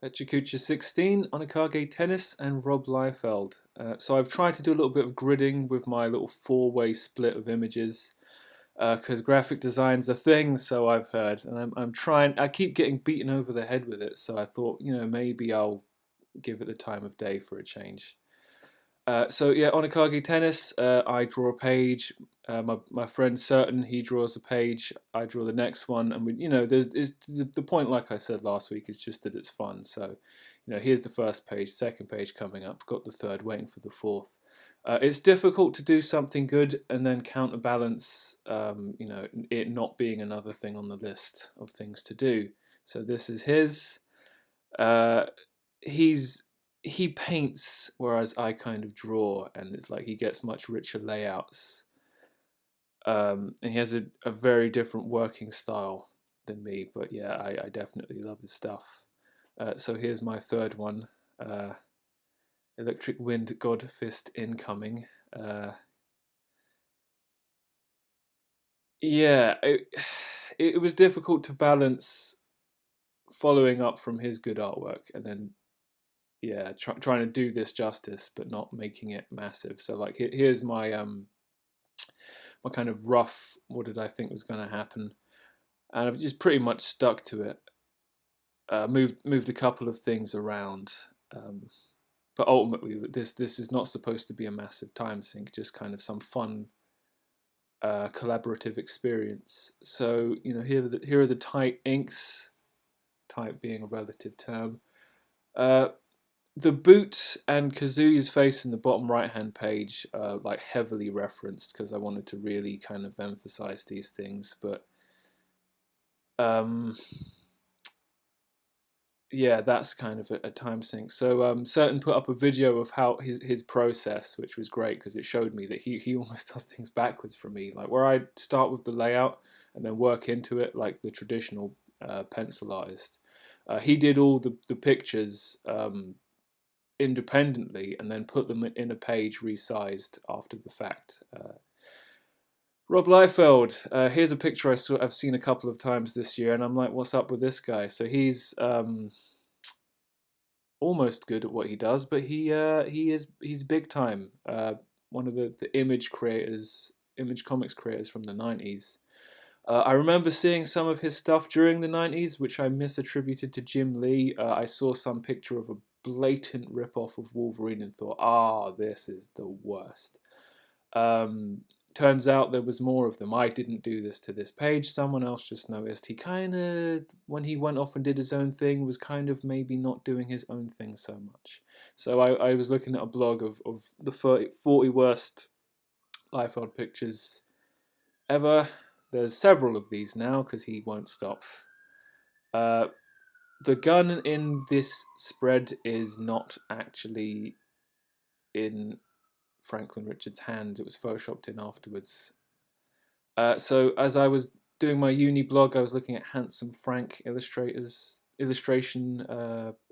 Pecha Kucha 16, Onikage Tennis, and Rob Liefeld. So I've tried to do a little bit of gridding with my little four-way split of images because graphic design's a thing, so I've heard, and I'm trying. I keep getting beaten over the head with it, so I thought, maybe I'll give it the time of day for a change. So yeah, Onikage Tennis, I draw a page. My friend Certain, he draws a page. I draw the next one, and the point, like I said last week, is just that it's fun. So, here's the first page, second page coming up. Got the third, waiting for the fourth. It's difficult to do something good and then counterbalance, it not being another thing on the list of things to do. So this is his. Uh, he's he paints, whereas I kind of draw, and it's like he gets much richer layouts. And he has a very different working style than me, but yeah, I definitely love his stuff. So here's my third one, Electric Wind God Fist incoming. Yeah, it was difficult to balance following up from his good artwork and then yeah, trying to do this justice but not making it massive. So like here's my kind of rough what did I think was going to happen, and I've just pretty much stuck to it. Moved a couple of things around, but ultimately this is not supposed to be a massive time sink. Just kind of some fun collaborative experience. So here are the tight inks, type being a relative term. The boot and Kazuya's face in the bottom right hand page are like heavily referenced because I wanted to really kind of emphasize these things, but yeah, that's kind of a time sink. So Certain put up a video of how his process, which was great because it showed me that he almost does things backwards from me, like where I start with the layout and then work into it like the traditional pencilized. He did all the pictures independently and then put them in a page resized after the fact. Rob Liefeld, here's a picture I've seen a couple of times this year, and I'm like, what's up with this guy? So he's almost good at what he does, but he's big time. One of the image comics creators from the 90s. I remember seeing some of his stuff during the 90s, which I misattributed to Jim Lee. I saw some picture of a blatant rip-off of Wolverine and thought, this is the worst. Turns out there was more of them. I didn't do this to this page. Someone else just noticed. He kind of, when he went off and did his own thing, was kind of maybe not doing his own thing so much. So I was looking at a blog of the 40 worst Liefeld pictures ever. There's several of these now because he won't stop. The gun in this spread is not actually in Franklin Richards' hand. It was photoshopped in afterwards. So as I was doing my uni blog, I was looking at Handsome Frank illustration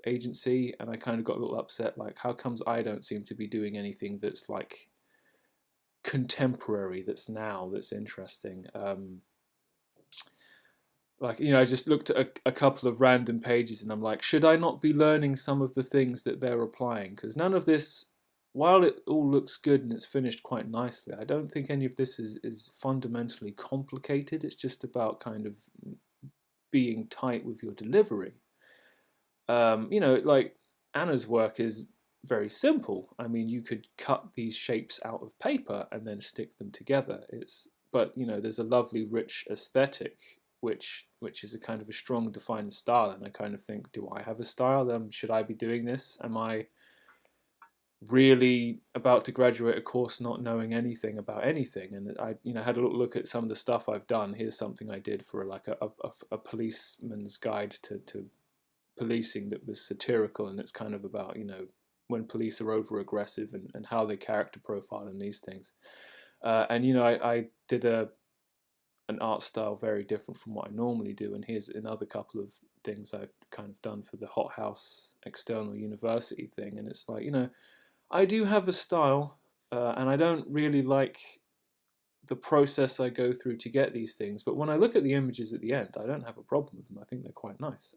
agency, and I kind of got a little upset. Like, how comes I don't seem to be doing anything that's like contemporary, that's now, that's interesting? I just looked at a couple of random pages and I'm like, should I not be learning some of the things that they're applying? Because none of this, while it all looks good and it's finished quite nicely, I don't think any of this is fundamentally complicated. It's just about kind of being tight with your delivery. Like Anna's work is very simple. I mean, you could cut these shapes out of paper and then stick them together. But there's a lovely, rich aesthetic which is a kind of a strong defined style, and I kind of think, do I have a style? Should I be doing this? Am I really about to graduate a course not knowing anything about anything? And I had a little look at some of the stuff I've done. Here's something I did for like a policeman's guide to policing that was satirical, and it's kind of about when police are over aggressive and how they character profile and these things. I did an art style very different from what I normally do, and here's another couple of things I've kind of done for the Hot House external university thing, and it's like, I do have a style, and I don't really like the process I go through to get these things, but when I look at the images at the end, I don't have a problem with them. I think they're quite nice.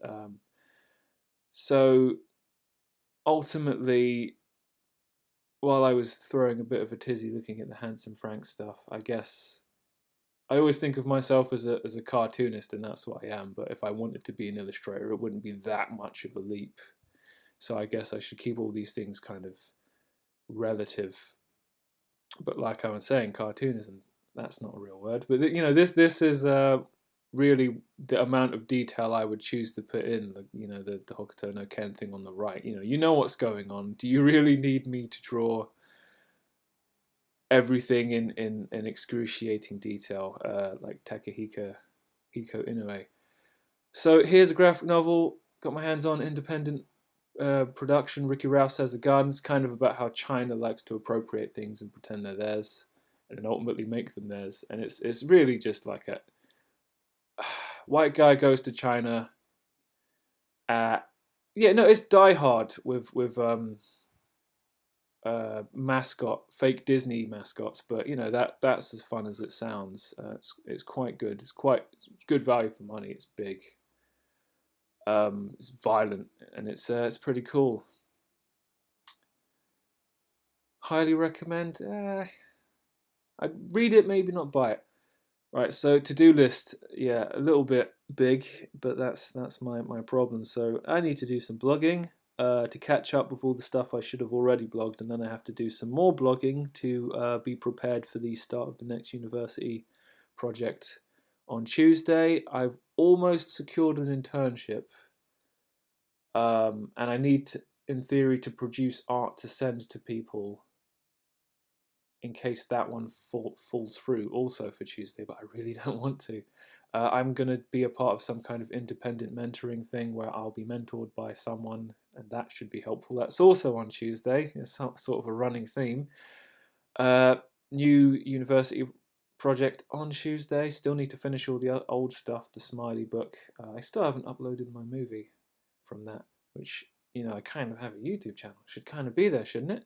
So ultimately, while I was throwing a bit of a tizzy looking at the Handsome Frank stuff, I guess I always think of myself as a cartoonist, and that's what I am. But if I wanted to be an illustrator, it wouldn't be that much of a leap. So I guess I should keep all these things kind of relative. But like I was saying, cartoonism, that's not a real word. But this is really the amount of detail I would choose to put in. The Hokuto no Ken thing on the right. You know what's going on. Do you really need me to draw everything in excruciating detail, like Takehiko Inoue? So here's a graphic novel. Got my hands on, independent production. Ricky Rouse Has a Gun. It's kind of about how China likes to appropriate things and pretend they're theirs, and then ultimately make them theirs. And it's really just like a white guy goes to China. Yeah, no, it's Die Hard with mascot, fake Disney mascots, but that's as fun as it sounds. It's quite good. It's good value for money. It's big. It's violent, and it's pretty cool. Highly recommend. I'd read it, maybe not buy it. Right, so to-do list, yeah, a little bit big, but that's my problem. So I need to do some blogging to catch up with all the stuff I should have already blogged, and then I have to do some more blogging to be prepared for the start of the next university project on Tuesday. I've almost secured an internship, and I need to, in theory, to produce art to send to people in case that one falls through also for Tuesday, but I really don't want to. I'm going to be a part of some kind of independent mentoring thing where I'll be mentored by someone, and that should be helpful. That's also on Tuesday. It's sort of a running theme. New university project on Tuesday. Still need to finish all the old stuff, the Smiley book. I still haven't uploaded my movie from that, which, I kind of have a YouTube channel. Should kind of be there, shouldn't it?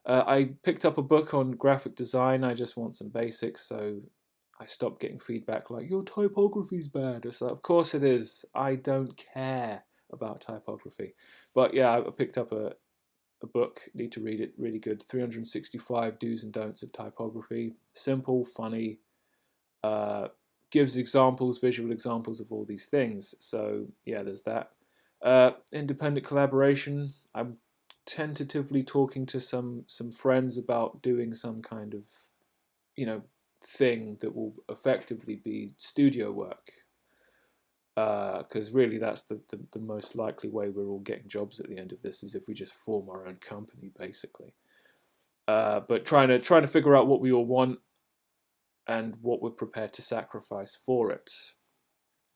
I picked up a book on graphic design. I just want some basics, so I stopped getting feedback like, your typography's bad. It's like, of course it is. I don't care about typography. But yeah, I picked up a book. Need to read it. Really good. 365 Do's and Don'ts of Typography. Simple, funny. Gives examples, visual examples of all these things. So yeah, there's that. Independent collaboration. I'm tentatively talking to some friends about doing some kind of thing that will effectively be studio work, because really that's the most likely way we're all getting jobs at the end of this, is if we just form our own company basically. But trying to figure out what we all want and what we're prepared to sacrifice for it.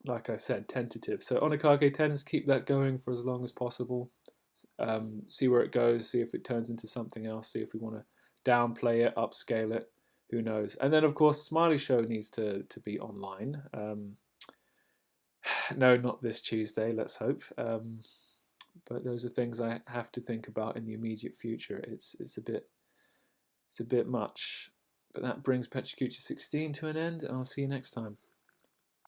Like I said, tentative. So Onikage tends to keep that going for as long as possible. See where it goes, see if it turns into something else, see if we want to downplay it, upscale it, who knows. And then of course Smiley Show needs to be online. No, not this Tuesday, let's hope. But those are things I have to think about in the immediate future. It's a bit much. But that brings Pecha Kucha 16 to an end, and I'll see you next time.